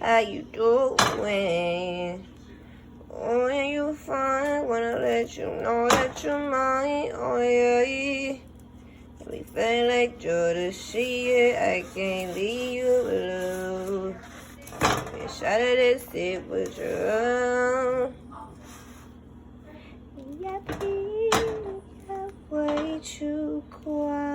How you doing? When you find, wanna let you know that you're mine. Oh yeah. We feel like joy to see it. I can't leave you alone. Wish I did sit with you. Yeah, please, way too quiet.